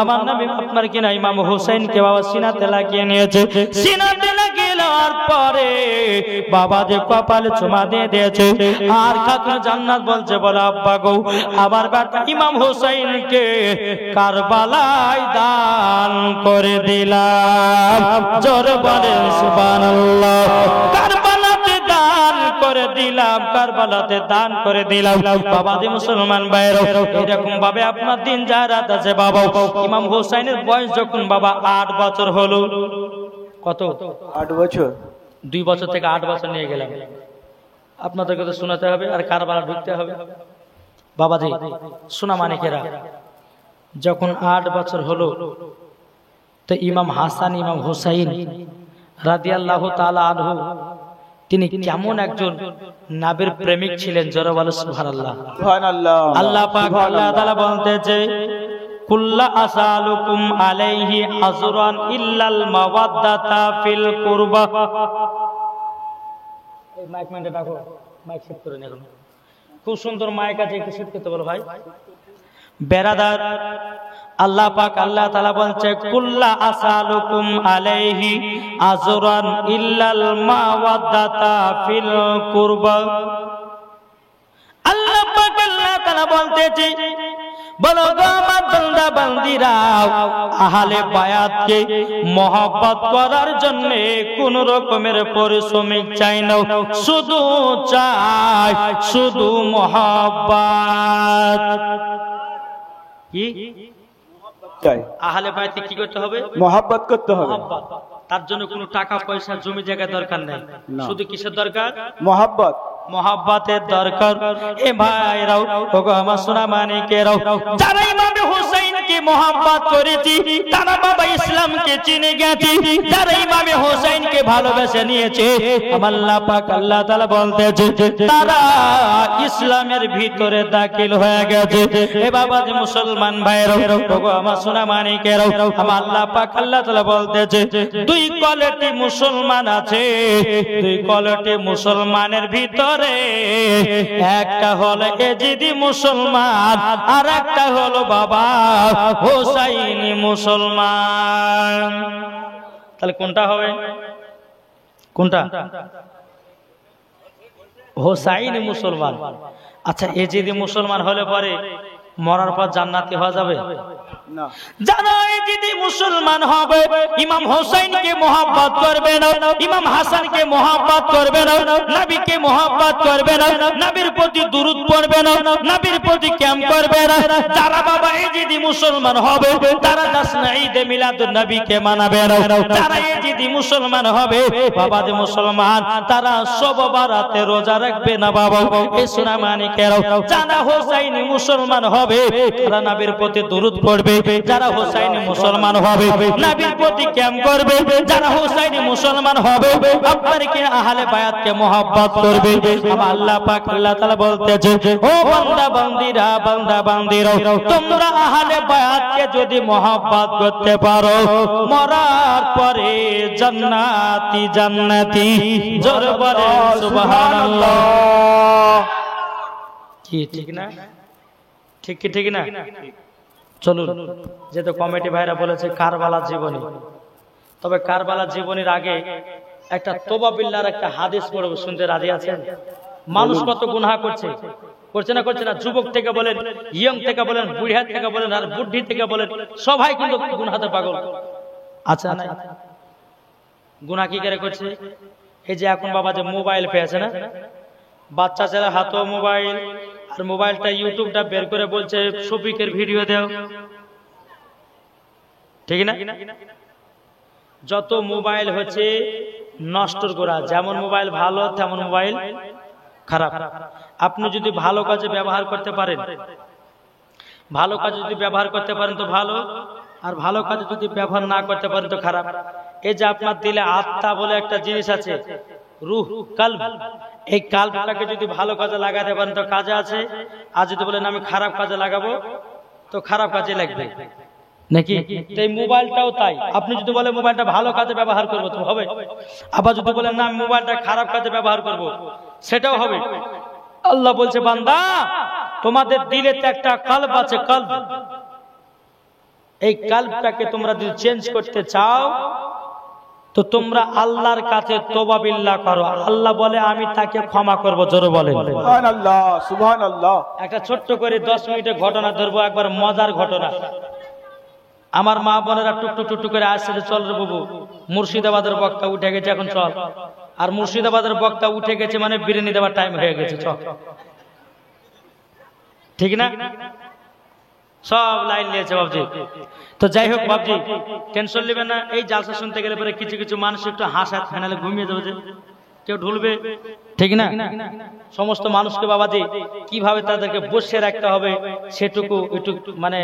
আমার নবী আপনার কিনা ইমাম হুসাইনকে বাবা সিনাতে লাগিয়ে নিয়েছে। সিনাতে লাগিয়ে নেওয়ার পরে বাবা যে কপালে চুমা দিয়ে দিয়েছে, আর খাতুনে জান্নাত বলছে বলে আব্বা গো আমার বেটা ইমাম হুসাইনকে কারবালায় দান করে দিলাম। জোরে বলেন সুবহানাল্লাহ। কারবালাতে দান করে দিলাম, কারবালাতে দান করে দিলাম। বাবা যে মুসলমান ভাইরা এরকম ভাবে আপনার দিন যায় রাত আছে। বাবা ইমাম হুসাইনের বয়স যখন বাবা 8 বছর হলো, কত? 8 বছর। 2 বছর থেকে 8 বছর নিয়ে গেলাম, আপনাদেরকে তো শোনাতে হবে আর কারবালা ঢুকতে হবে। বাবাজি সোনা মানিকেরা যখন 8 বছর হলো, তো ইমাম হাসান ইমাম হুসাইন রাদিয়াল্লাহু তাআলা আনহু তিনি কেমন একজন নবীর প্রেমিক ছিলেন। জোরে বলো সুবহানাল্লাহ। সুবহানাল্লাহ। আল্লাহ পাক আল্লাহ তাআলা বলতেছে কুল্লা আসালুকুম আলাইহি আজরান ইল্লাল মাওয়াদ্দাতা ফিল কুরবা। এই মাইক ম্যানটা ডাকো, মাইক সেট করে নিন। খুব সুন্দর মাইক আছে, একটু সেট করতে বলো ভাই। বেরাদার, আল্লাহ পাক আল্লাহ তাআলা বলছে কুল্লা আসালুকুম আলাইহি আজরান ইল্লাল মাওয়াদ্দাতা ফিল কুরবা। আল্লাহ পাক আল্লাহ তাআলা বলতেছে, বলো গো আমার বান্দা বান্দীরা, আহলে বায়াতকে মহব্বত করার জন্য কোন রকমের পারিশ্রমিক চাই না, শুধু চাই শুধু মহব্বত। কি চাই? আহলে বায়াতকে কি করতে হবে? মহব্বত করতে হবে। মহব্বত। তার জন্য কোনো টাকা পয়সা জমি জায়গা দরকার নেই, শুধু কিসের দরকার? মহব্বত। মহব্বতের দরকার। এ ভাইরাও, ওগো আমার সোনা মানিকেরাও, যারা ইমাম হুসাইনকে মহব্বত করেছি তারা বাবা ইসলামকে চিনে গেছে। যারা ইমাম হুসাইনকে ভালোবেসে নিয়েছে, আমার আল্লাহ পাক আল্লাহ তাআলা বলতেছে তারা ইসলামের ভিতরে দাখিল হয়ে গেছে। এ বাবা যে মুসলমান ভাইরাও, ওগো আমার সোনা মানিকেরাও, আমার আল্লাহ পাক আল্লাহ তাআলা বলতেছে দুই কোয়ালিটি মুসলমান আছে। দুই কোয়ালিটি মুসলমানের ভিতর একটা হলো এজিদি মুসলমান, আর একটা হলো বাবা হোসাইনি মুসলমান। তাহলে কোনটা হবে? কোনটা? হোসাইনি মুসলমান। আচ্ছা, এজিদি মুসলমান হলে পরে মরার পর জান্নাতি হওয়া যাবে না। যারা যদি মুসলমান হবে, ইমাম হোসেনকে মহব্বত করবে না, ইমাম হাসানকে মহব্বত করবে না, নবীকে মহব্বত করবে না, নবীর প্রতি দুরূদ পড়বে না, নবীর প্রতি ক্যাম করবে না, যারা বাবা এই যদি মুসলমান হবে তারা দাসনা ঈদে মিলাদুন নবীকে মানাবে না। যারা এই যদি মুসলমান হবে বাবা যে মুসলমান, তারা সব বারাতে রোজা রাখবে না বাবা। এই সোনা মানিকেরাও, যারা হোসেনি মুসলমান হবে তারা নবীর প্রতি দুরূদ পড়বে। যারা হোসাইনি মুসলমান হবে নবীর প্রতি ক্যাম করবে। যারা হোসাইনি মুসলমান হবে আপনারকে আহলে বায়াতকে মহব্বত করবে। আমার আল্লাহ পাক আল্লাহ তাআলা বলতেছে, ও বান্দা বান্দীরা, বান্দা বান্দীরা, তোমরা আহলে বায়াতকে যদি মহব্বত করতে পারো, মরার পরে জান্নাতি জান্নাতি। জোরে বলে সুবহানাল্লাহ। কি ঠিক না? ঠিক কি ঠিক না? চলুন, যেহেতু কমিটি ভাইরা বলেছে কারবালার জীবনী, তবে কারবালার জীবনীর আগে একটা তোবা বিল্লাহর একটা হাদিস পড়ব, শুনতে রাজি আছেন? মানুষ কত গুনাহ করছে, করছে না করছে না? যুবক থেকে বলেন, ইয়ং থেকে বলেন, বুড়া থেকে বলেন, আর বুদ্ধি থেকে বলেন, সবাই কিন্তু গুনাহতে পাগল। আচ্ছা না, গুনাহ কি করে করছে? এই যে এখন বাবা যে মোবাইল পেয়েছে না, বাচ্চা ছেলে হাতেও মোবাইল, আর মোবাইলটা ইউটিউবটা বের করে বলছে শফিকের ভিডিও দাও, ঠিক না? যত মোবাইল হচ্ছে নষ্টর গোড়া। যেমন মোবাইল ভালো তেমন মোবাইল খারাপ। আপনি যদি ভালো কাজে ব্যবহার করতে পারেন, ভালো কাজে যদি ব্যবহার করতে পারেন তো ভালো, আর ভালো কাজে যদি ব্যবহার না করতে পারেন তো খারাপ। এই যে আপনার দিলে আত্মা বলে একটা জিনিস আছে, রূহ, কলব, এই কলবটাকে যদি ভালো কাজে লাগাতে পারেন তো কাজে আছে, আর যদি বলেন আমি খারাপ কাজে লাগাবো তো খারাপ কাজে লাগবে নাকি? এই মোবাইলটাও তাই। আপনি যদি বলেন মোবাইলটা ভালো কাজে ব্যবহার করবো তো হবে, আবার যদি বলেন না মোবাইলটা খারাপ কাজে ব্যবহার করব সেটাও হবে। আল্লাহ বলছে বান্দা তোমাদের দিলে তো একটা কলব আছে, কলব, এই কলবটাকে তোমরা যদি চেঞ্জ করতে চাও তো তোমরা আল্লাহর কাছে তওবা বিল্লাহ করো। আল্লাহ বলে আমি তাকে ক্ষমা করব। জোরে বলেন সুবহানাল্লাহ, সুবহানাল্লাহ। একটা ছোট্ট করে 10 মিনিটের ঘটনা ধরবো, একবার মজার ঘটনা। আমার মা বোনেরা টুকটুক টুকটুক করে আসছে, চল রে বাবু মুর্শিদাবাদের বক্তা উঠে গেছে, এখন চল। আর মুর্শিদাবাদের বক্তা উঠে গেছে মানে বিরিয়ানি দেওয়ার টাইম হয়ে গেছে, চল, ঠিক না? সব লাইন নিয়েছে বাবজি। তো যাই হোক বাবজি, টেনশন নেবেন না। এই জালসা শুনতে গেলে পরে কিছু কিছু মানুষ একটু হাসাত ফেনালে ঘুমিয়ে যাবে, যে কেউ ঢুলবে, ঠিক না? সমস্ত মানুষকে বাবাজি কিভাবে তাদেরকে বসে রাখতে হবে সেটুকু একটু মানে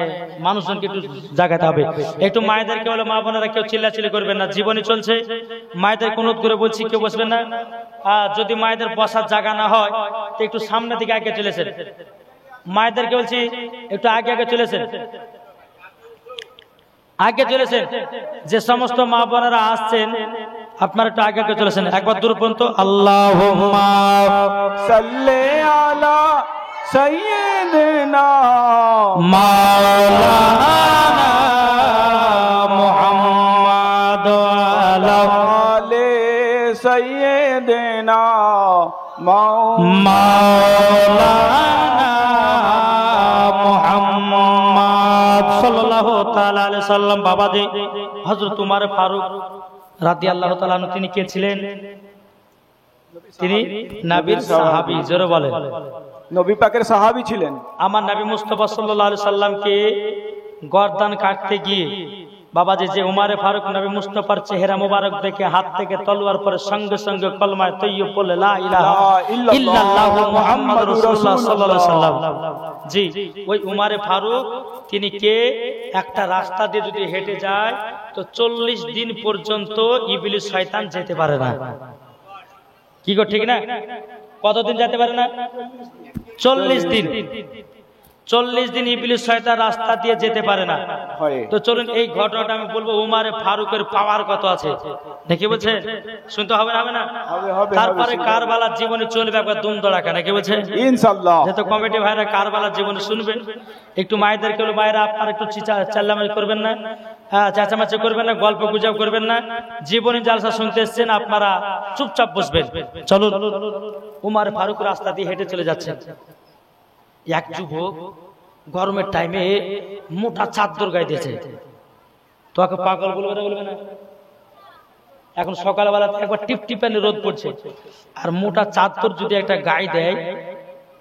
মানুষজনকে একটু জাগাতে হবে। একটু মায়েদেরকে বলে, মা বোনেরা কেউ চিল্লাচিল্লি করবেন না, জীবনী চলছে। মায়েদের অনুরোধ করে বলছি কেউ বসবেন না। আর যদি মায়েদের বসার জায়গা না হয় তো একটু সামনের দিকে আগে চলেছেন। মায়েদেরকে বলছি একটু আগে আগে চলেছেন। আগে চলেছেন, যে সমস্ত মা বোনেরা আসছেন আপনারা একটু আগে আগে চলেছেন, একবার দূর পর্যন্ত। আল্লাহুম্মা সাল্লি আলা সাইয়্যিদিনা মাওলানা মুহাম্মাদ ওয়া আলি সাইয়্যিদিনা মাওলানা মুহাম্মদ সাল্লাল্লাহু তাআলা আলাইহি সাল্লাম। বাবাজি হযরত উমর ফারুক রাদিয়াল্লাহু তাআলা আনহু তিনি কে ছিলেন? তিনি নবীর সাহাবী। জোরে বলেন। নবী পাকের সাহাবী ছিলেন। আমার নবী মুস্তাফা সাল্লাল্লাহু আলাইহি সাল্লামকে গর্দান কাটতে গিয়ে বাবাজি যে উমর ফারুক নবী মুস্তাফার চেহারা মোবারক দেখে হাত থেকে তলোয়ার পরে সঙ্গে সঙ্গে কলমায়ে তৈয়ব বলে লা ইলাহা ইল্লাল্লাহু মুহাম্মাদুর রাসূলুল্লাহ সাল্লাল্লাহু আলাইহি সাল্লাম। জি, ওই উমর ফারুক তিনি কে একটা রাস্তা দিয়ে যদি হেঁটে যায় তো 40 দিন পর্যন্ত ইবলিস শয়তান যেতে পারে না। কি গো ঠিক না? কতদিন যেতে পারে না? 40 দিন। 40 দিন ইবলিস শয়তান রাস্তা দিয়ে যেতে পারে না। তো চলুন এই ঘটনাটা আমি বলবো, উমর ফারুকের পাওয়ার কত আছে নাকি বলছে? শুনতে হবে না? তারপরে কারবালার জীবনে চলবে একবার দুম দড়াকা নাকি বলছে? ইনশাআল্লাহ। যেহেতু কমিটি ভাইরা কারবালার জীবনে শুনবেন, একটু মায়েদেরকে বলো, মায়েরা আপনারা একটু চাল্লামারি করবেন না, হ্যাঁ চেঁচামেচি করবেন না, গল্প গুজব করবেন না। জীবনী জালসা শুনতে এসছেন, আপনারা চুপচাপ বসবেন। চলুন, উমর ফারুক রাস্তা দিয়ে হেঁটে চলে যাচ্ছেন। এক যুবক গরমের টাইমে মোটা চাদর গায়ে দিয়েছে। তোকে পাগল বলবে না? এখন সকালবেলা একবার টিপ টিপানি রোদ পড়ছে, আর মোটা চাদর যদি একটা গায়ে দেয়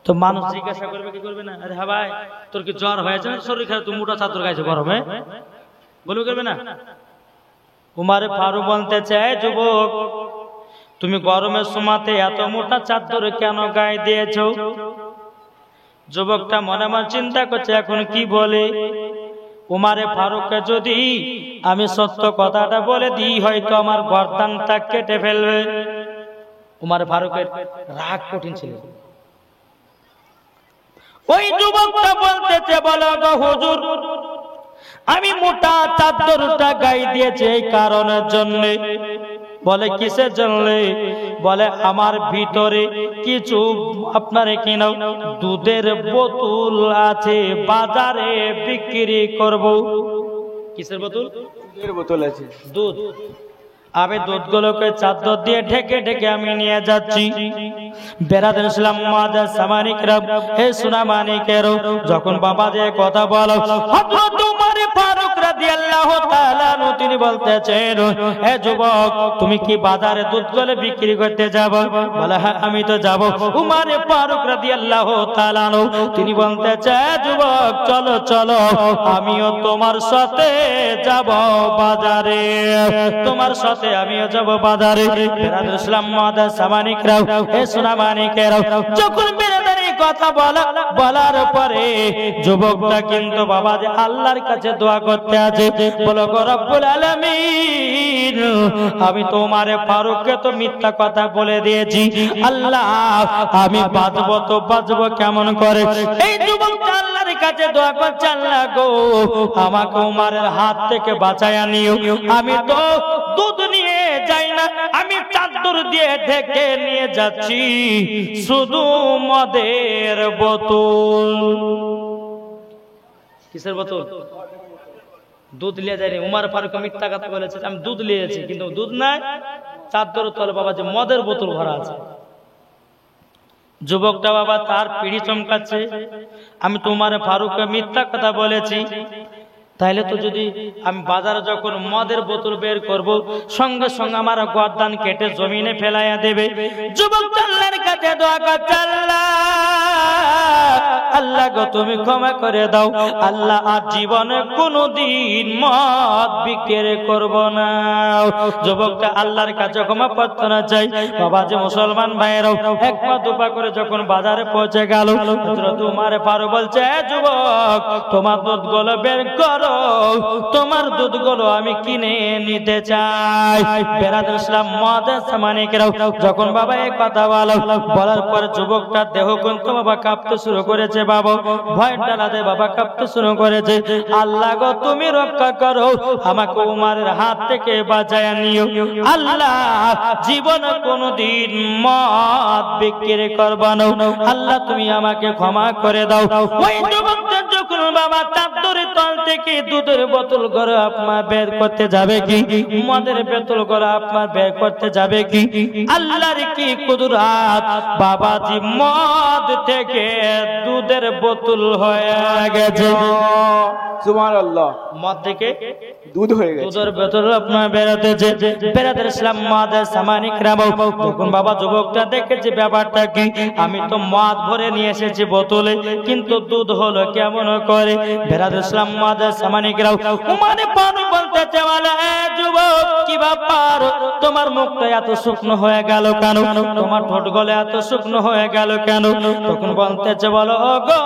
তো মানুষ জিজ্ঞাসা করবে কি করবে না? আরে হ্যাঁ ভাই, তোর কি জ্বর হয়েছে না শরীর খারাপ, তুই মোটা চাদর গাইছে গরমে, বলবে করবে না? উমর ফারুক বলতে চায়, যুবক তুমি গরমের সময়তে এত মোটা চাদর কেন গায়ে দিয়েছো? যুবকটা মনে মনে চিন্তা করছে এখন কি বলে। উমর ফারুককে যদি আমি সত্য কথাটা বলে দিই হয়তো আমার গর্দানটা কেটে ফেলবে। উমর ফারুকের রাগ কঠিন ছিল। ওই যুবকটা বলতেছে, বলো গো হুজুর, আমি মোটা চাদরটা গায়ে দিয়েছি এই কারণের জন্য। বলে কিসের জন্য? বলে আমার ভিতরে কিছু আপনার কিনা দুধের বোতল আছে, বাজারে বিক্রি করব। কিসের বোতল? দুধের বোতল আছে। দুধ। আমি দুধগুলোকে চাদর দিয়ে ঢেকে ঢেকে আমি নিয়ে যাচ্ছি। বেরাদার ইসলাম মাদার সামানিকরাম, হে সুনামানিকেরও, যখন বাবা যে কথা বলো হযরত উমর ফারুক রাদিয়াল্লাহু তাআলা আনহু তিনি বলতেছেন, হে যুবক তুমি কি বাজারে দুধগুলো বিক্রি করতে যাবে? বলে হ্যাঁ আমি তো যাব। উমর ফারুক রাদিয়াল্লাহু তাআলা আনহু তিনি বলতেছেন, যুবক চলো চলো আমিও তোমার সাথে যাব বাজারে, তোমার সাথে আমিও যাব বাজারে। বেরাদার ইসলাম মাদার সামানিকরাম, হে সুনামানিকেরও, যখন বেরাদারি কথা বলার পরে যুবকটা কিন্তু বাবা যে আল্লাহর কাছে দোয়া করতে আছে, বলো গো রব্বুল আলামিন, আমি তোমার ফারুককে তো মিথ্যা কথা বলে দিয়েছি, আল্লাহ আমি বাঁচবো তো বাঁচবো কেমন করে? এই যুবকটা আল্লাহর কাছে দোয়া করছে, আল্লাহ গো আমাকে উমরের হাত থেকে বাঁচায়া নিও, আমি তো দুধ নিয়ে যাই না, আমি চাদর দিয়ে ঢেকে নিয়ে যাচ্ছি শুধু মদের বোতল। কিসের বোতল? দুধ নিয়ে যায়নি। উমর ফারুক মিথ্যা কথা বলেছে, আমি দুধ নিয়েছি, কিন্তু দুধ নাই, চাদর তলে বাবা যে মদের বোতল ভরা আছে। যুবকটা বাবা তার পিড়ি চমকাচ্ছে, আমি তো উমর ফারুককে মিথ্যা কথা বলেছি, তাইলে তো যদি আমি বাজারে যখন মদের বোতল বের করব সঙ্গে সঙ্গে আমার গর্দান কেটে জমিনে ফেলাইয়া দেবে। যুবক আল্লাহর কাছে দোয়া করছে, আল্লাহ গো তুমি ক্ষমা করে দাও, আল্লাহ আর জীবনে কোনোদিন মদ বিক্রি করব না। যুবকটা আল্লাহর কাছে ক্ষমা প্রার্থনা চাই। বাবা যে মুসলমান ভাইয়েরাও এক পা দুপা করে যখন বাজারে পৌঁছে গেল, হযরত উমর ফারুক বলছে, যুবক তোমার দুধগুলো বের করো, করো, তোমার দুধগুলো আমি কিনে নিতে চাই। বেরাদুল ইসলাম মুআদ্দিস সামানিকরাও যখন বাবা এই কথা বলার পর যুবকটা দেহ কিন্তু বাবা কাঁপতে শুরু করেছে। বাবা ভয় ডালাতে বাবা কাঁপতে শুরু করেছে। আল্লাহ গো তুমি রক্ষা করো, আমাকে উমারের হাত থেকে বাঁচায়া নিও। আল্লাহ জীবন কোনদিন মদ বিক্রি করবা না, আল্লাহ তুমি আমাকে ক্ষমা করে দাও। ওই যুবকটা যখন বাবা চাদরের তল থেকে দুধের বোতল করে আপনার বের করতে যাবে কি, মদের বোতল করে আপনার বের করতে যাবে কি, আল্লাহর কি কুদরত, বাবাজি মদ থেকে দুধের বোতল হয়ে গেছে। সুবহানাল্লাহ, মদ থেকে দুধ হয়ে গেছে, দুধের বোতল আপনার বেরোতেছে। বেরাদুল ইসলাম মুআদ্দিস সামানিকরাও যখন বাবা যুবকটা দেখেছে ব্যাপারটা কি, আমি তো মদ ভরে নিয়ে এসেছি বোতলে, কিন্তু দুধ হলো কেমন করে। বেরাদুল ইসলাম মুআদ্দিস সামানিকরাও উমারে পানি বলতেছে, বলে এ যুবক কি ব্যাপার, তোমার মুখটা এত শুকনো হয়ে গেল কেন, তোমার ঠোঁট গলে এত শুকনো হয়ে গেল কেন। তখন বলতেছে, বলো গো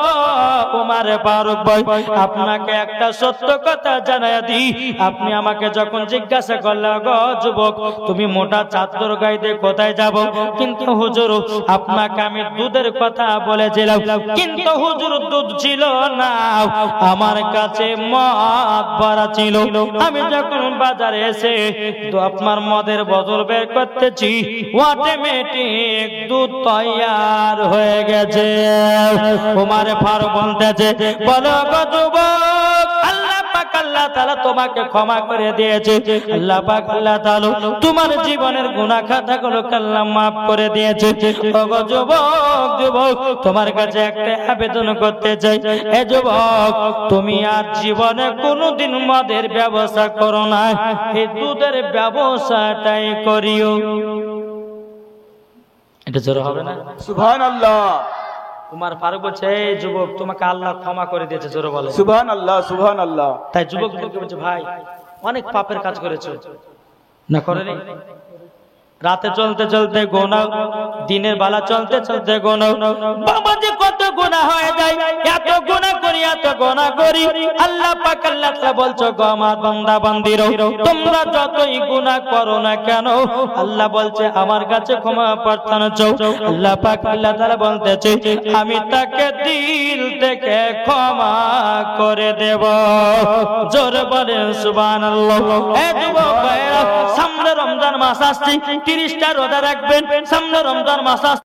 উমারে ফারুক ভাই, আপনাকে একটা সত্য কথা জানাই দিই। আপনি আমাকে যখন জিজ্ঞাসা করলেন, গো যুবক তুমি মোটা চাদর গাইতে কোথায় যাব, কিন্তু হুজুর আপনাকে আমি দুধের কথা বলেছিলাম, কিন্তু হুজুর দুধ ছিল না, আমার কাছে মদ ভরা ছিল। আমি যখন বাজারে এসে তো আপনার মদের বোতল বের করতেছি, অটোমেটিক দুধ তৈয়ার হয়ে গেছে। উমারে ফারুক বলতেছে, বলো গো যুবক, আল্লাহ পাক আল্লাহ তাআলা তোমাকে ক্ষমা করে দিয়েছে, আল্লাহ পাক আল্লাহ তাআলা তোমার জীবনের গুনাহ খাতাগুলো আল্লাহ maaf করে দিয়েছে। ওগো যুবক, যুবক তোমার কাছে একটা আবেদন করতে চাই, এ যুবক তুমি আর জীবনে কোনোদিন মদের ব্যবসা করো না, এই দুধের ব্যবসাটাই করিও। এটা জোর হবে না? সুবহানাল্লাহ। উমার ফারুক বলছে, এই যুবক তোমাকে আল্লাহ ক্ষমা করে দিয়েছে, জোরে বলে সুবহানাল্লাহ, সুবহানাল্লাহ। তাই যুবক বলছে, ভাই অনেক পাপের কাজ করেছো না, করেনি? রাতে চলতে চলতে গোনাও, দিনের বেলা চলতে চলতে গোনাও, বাবা যে কত গুনাহ হয়ে যায়, এত গুনাহ করি, এত গুনাহ করি। আল্লাহ পাক আল্লাহ তাআলা বলছো, গো আমার বান্দা বান্দিরো, তোমরা যতই গুনাহ করো না কেন, আল্লাহ বলছে আমার কাছে ক্ষমা প্রার্থনা চাও। আল্লাহ পাক আল্লাহ তাআলা বলতেছে, আমি তাকে দিল থেকে ক্ষমা করে দেব। জোরে বলেন সুবহানাল্লাহ। এ যুবক ভাইরা, সামনে রমজান মাস আসছে, 30টা রোজা রাখবেন, সামনে রমজান মাস আসছে।